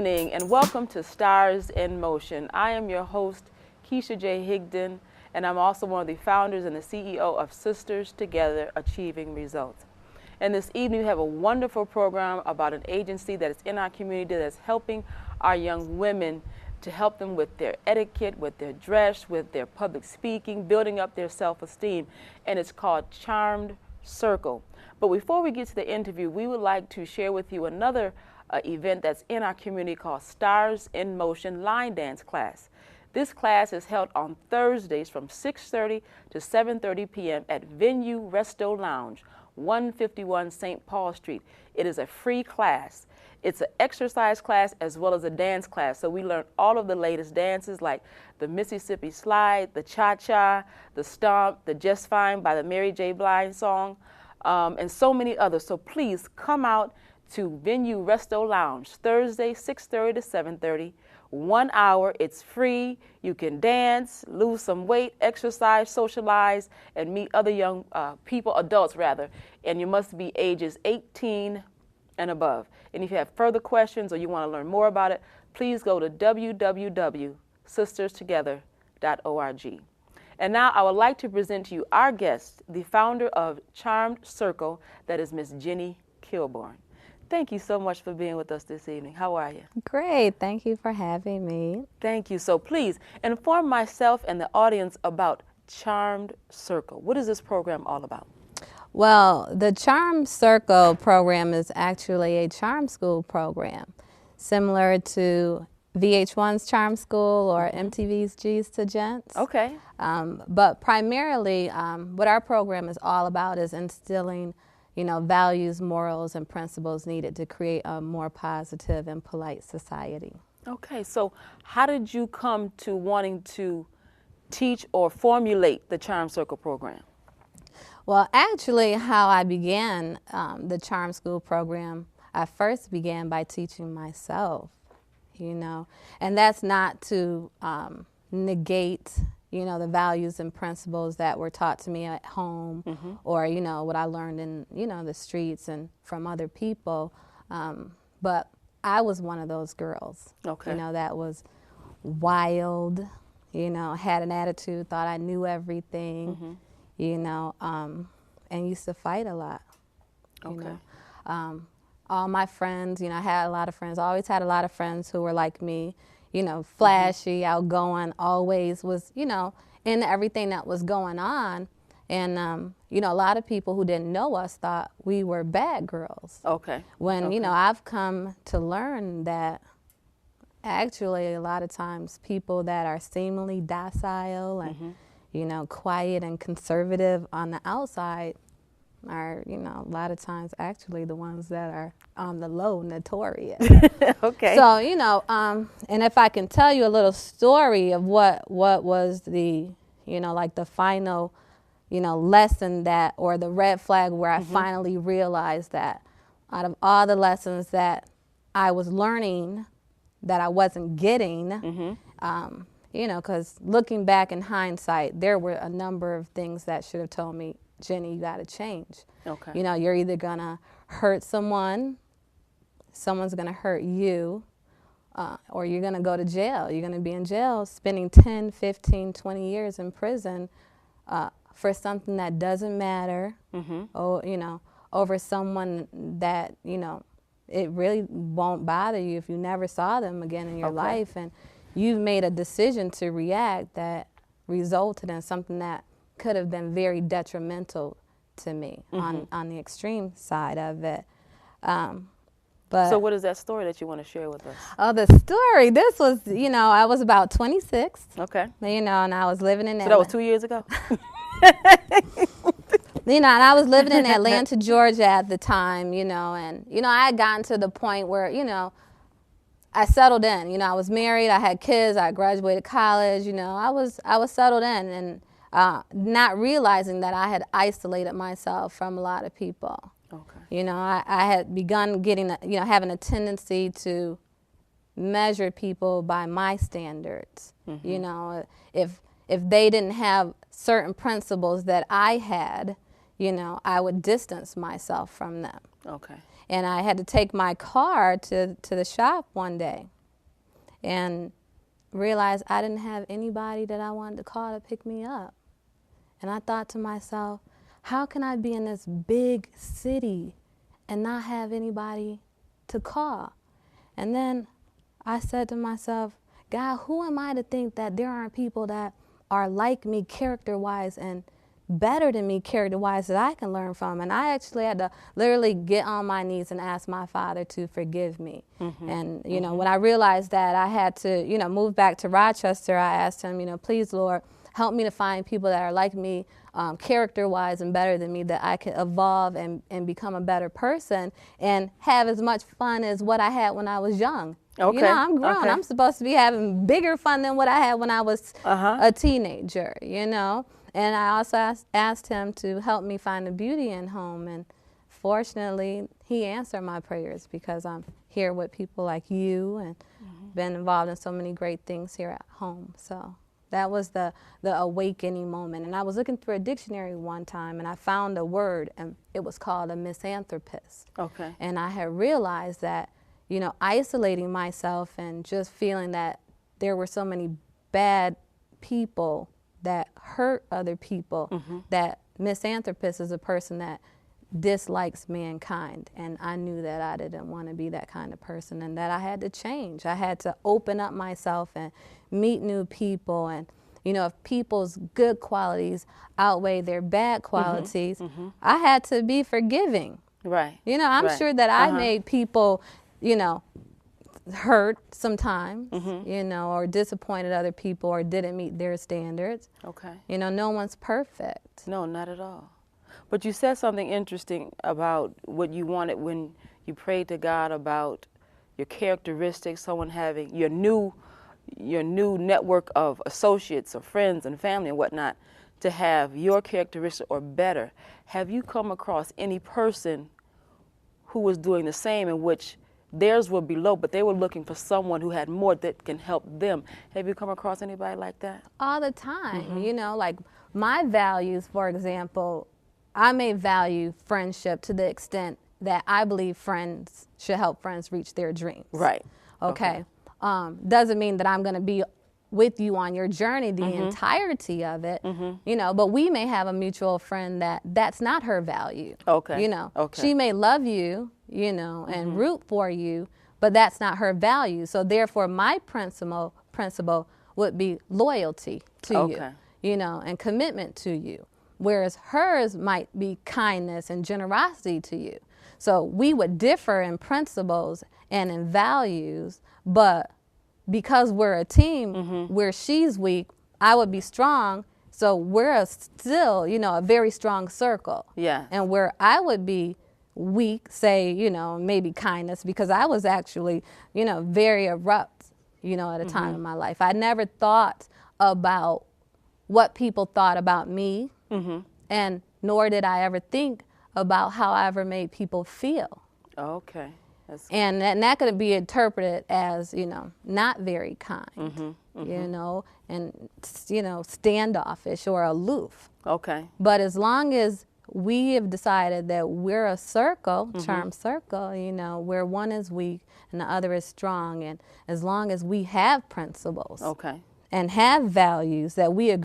evening and welcome to Stars in Motion. I am your host, Keisha J. Higdon, and I'm also one of the founders and the CEO of Sisters Together Achieving Results. And this evening we have a wonderful program about an agency that is in our community that's helping our young women to help them with their etiquette, with their dress, with their public speaking, building up their self-esteem, and it's called Charmed Circle. But before we get to the interview, we would like to share with you another event that's in our community called Stars in Motion Line Dance Class. This class is held on Thursdays from 6:30 to 7:30 p.m. at Venue Resto Lounge, 151 St. Paul Street. It is a free class. It's an exercise class as well as a dance class. So we learn all of the latest dances like the Mississippi Slide, the Cha-Cha, the Stomp, the Just Fine by the Mary J. Blige song, and so many others. So please come out to Venue Resto Lounge, Thursday, 6:30 to 7:30. 1 hour, it's free. You can dance, lose some weight, exercise, socialize, and meet other young people, adults rather. And you must be ages 18 and above. And if you have further questions or you want to learn more about it, please go to www.sisterstogether.org. And now I would like to present to you our guest, the founder of Charmed Circle, that is Miss Jenny Kilburn. Thank you so much for being with us this evening. How are you? Great. Thank you for having me. Thank you. So please inform myself and the audience about Charmed Circle. What is this program all about? Well, the Charm Circle program is actually a charm school program, similar to VH1's Charm School or MTV's G's to Gents. Okay. But primarily, what our program is all about is instilling, values, morals, and principles needed to create a more positive and polite society. Okay. So how did you come to wanting to teach or formulate the Charm Circle program? Well, actually, how I began the Charm School program, I first began by teaching myself, and that's not to negate, the values and principles that were taught to me at home or, what I learned in, the streets and from other people. But I was one of those girls, that was wild, had an attitude, thought I knew everything. And used to fight a lot. All my friends, I had a lot of friends. I always had a lot of friends who were like me, flashy, outgoing, always was, into everything that was going on. And, a lot of people who didn't know us thought we were bad girls. When, I've come to learn that actually a lot of times people that are seemingly docile and quiet and conservative on the outside are, a lot of times actually the ones that are on the low, notorious. So, and if I can tell you a little story of what was the, like the final, lesson that, or the red flag where I finally realized that out of all the lessons that I was learning that I wasn't getting, because looking back in hindsight, there were a number of things that should have told me, Jenny, you got to change. You're either going to hurt someone's going to hurt you, or you're going to go to jail. You're going to be in jail spending 10, 15, 20 years in prison for something that doesn't matter, over someone that, it really won't bother you if you never saw them again in your life. And you've made a decision to react that resulted in something that could have been very detrimental to me on the extreme side of it. So what is that story that you want to share with us? Oh, the story. This was, I was about 26. And I was living in Atlanta. So that was 2 years ago? And I was living in Atlanta, Georgia at the time, and, I had gotten to the point where, I settled in. I was married, I had kids, I graduated college, I was settled in and not realizing that I had isolated myself from a lot of people. I had begun getting, having a tendency to measure people by my standards. If they didn't have certain principles that I had, I would distance myself from them. And I had to take my car to the shop one day and realized I didn't have anybody that I wanted to call to pick me up. And I thought to myself, how can I be in this big city and not have anybody to call? And then I said to myself, God, who am I to think that there aren't people that are like me character-wise and better than me character-wise that I can learn from? And I actually had to literally get on my knees and ask my Father to forgive me. And, you know, when I realized that I had to, you know, move back to Rochester, I asked him, you know, please, Lord, help me to find people that are like me, character-wise and better than me, that I can evolve and become a better person and have as much fun as what I had when I was young. Okay. You know, I'm grown. Okay. I'm supposed to be having bigger fun than what I had when I was a teenager, you know. And I also asked him to help me find the beauty in home. And fortunately, he answered my prayers because I'm here with people like you and been involved in so many great things here at home. So that was the awakening moment. And I was looking through a dictionary one time and I found a word, and it was called a misanthropist. Okay. And I had realized that, you know, isolating myself and just feeling that there were so many bad people that hurt other people, that misanthropist is a person that dislikes mankind. And I knew that I didn't want to be that kind of person and that I had to change. I had to open up myself and meet new people. And, you know, if people's good qualities outweigh their bad qualities, I had to be forgiving. Right. You know, I'm sure that I made people, you know, hurt sometimes, you know, or disappointed other people or didn't meet their standards. Okay. You know, no one's perfect. No, not at all. But you said something interesting about what you wanted when you prayed to God about your characteristics, someone having your new network of associates or friends and family and whatnot to have your characteristics or better. Have you come across any person who was doing the same, in which theirs were below, but they were looking for someone who had more that can help them? Have you come across anybody like that? All the time. You know, like my values, for example, I may value friendship to the extent that I believe friends should help friends reach their dreams. Right. Okay. Doesn't mean that I'm going to be with you on your journey the entirety of it, you know, but we may have a mutual friend that's not her value. Okay. You know, Okay. she may love you, you know, and root for you, but that's not her value. So therefore my principle would be loyalty to you, you know, and commitment to you. Whereas hers might be kindness and generosity to you. So we would differ in principles and in values, but because we're a team, where she's weak, I would be strong, so we're still, you know, a very strong circle. Yeah. And where I would be weak, say, you know, maybe kindness, because I was actually, you know, very abrupt, you know, at a time in my life. I never thought about what people thought about me, and nor did I ever think about how I ever made people feel. Okay. And that could be interpreted as, you know, not very kind, you know, and, you know, standoffish or aloof. Okay. But as long as we have decided that we're a circle, charm circle, you know, where one is weak and the other is strong, and as long as we have principles and have values that we agree